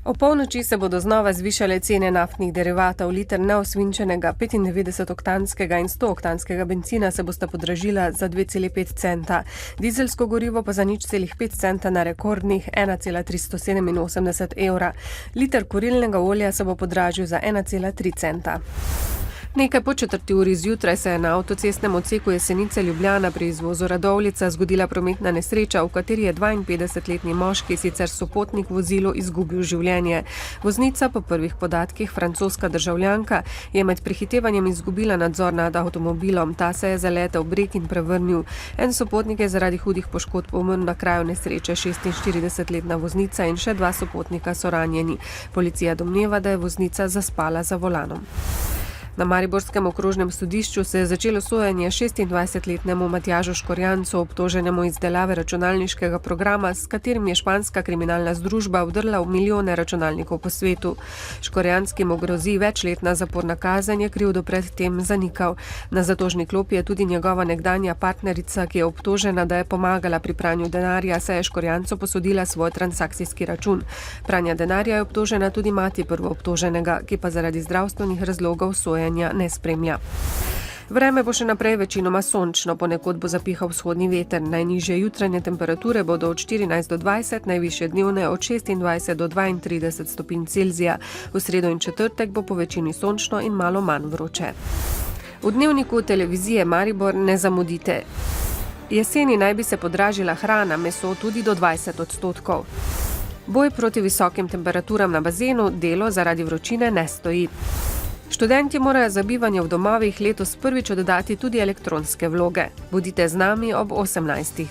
Ob polnoči se bodo znova zvišale cene naftnih derivatov. Liter neosvinčenega 95-oktanskega in 100-oktanskega bencina se bosta podražila za 2,5 centa. Dizelsko gorivo pa za 0,5 centa na rekordnih 1,387 evra. Liter kurilnega olja se bo podražil za 1,3 centa. Nekaj po 4:00 zjutraj se je na avtocestnem odseku Jesenice-Ljubljana pri izvozu Radovljica zgodila prometna nesreča, v kateri je 52-letni moški, sicer sopotnik vozilu, izgubil življenje. Voznica, po prvih podatkih francoska državljanka, je med prehitevanjem izgubila nadzor nad avtomobilom. Ta se je zaletel v breg in prevrnil. En sopotnik je zaradi hudih poškodb umrl na kraju nesreče, 46-letna voznica in še 2 sopotnika so ranjeni. Policija domneva, da je voznica zaspala za volanom. Na mariborskem okrožnem sodišču se je začelo sojenje 26-letnemu Matjažu Škorjancu, obtoženemu izdelave računalniškega programa, s katerim je španska kriminalna združba vdrla v milijone računalnikov po svetu. Škorjanski mu grozi večletna zaporna kazen, je krivdo pred tem zanikal. Na zatožni klopi je tudi njegova nekdanja partnerica, ki je obtožena, da je pomagala pri pranju denarja, saj je Škorjancu posodila svoj transakcijski račun. Pranja denarja je obtožena tudi mati prvoobtoženega, ki pa zaradi zdravstvenih razlogov sojenja ne spremlja. Vreme bo še naprej večinoma sončno, ponekod bo zapihal vzhodni veter. Najnižje jutranje temperature bodo od 14 do 20, najvišje dnevne od 26 do 32 stopinj Celzija. V sredo in četrtek bo po večini sončno in malo manj vroče. V dnevniku televizije Maribor ne zamudite. Jeseni naj bi se podražila hrana, meso tudi do 20%. Boj proti visokim temperaturam na bazenu, delo zaradi vročine ne stoji. Študentje morajo za bivanje v domovih letos prvič oddati tudi elektronske vloge. Bodite z nami ob 18.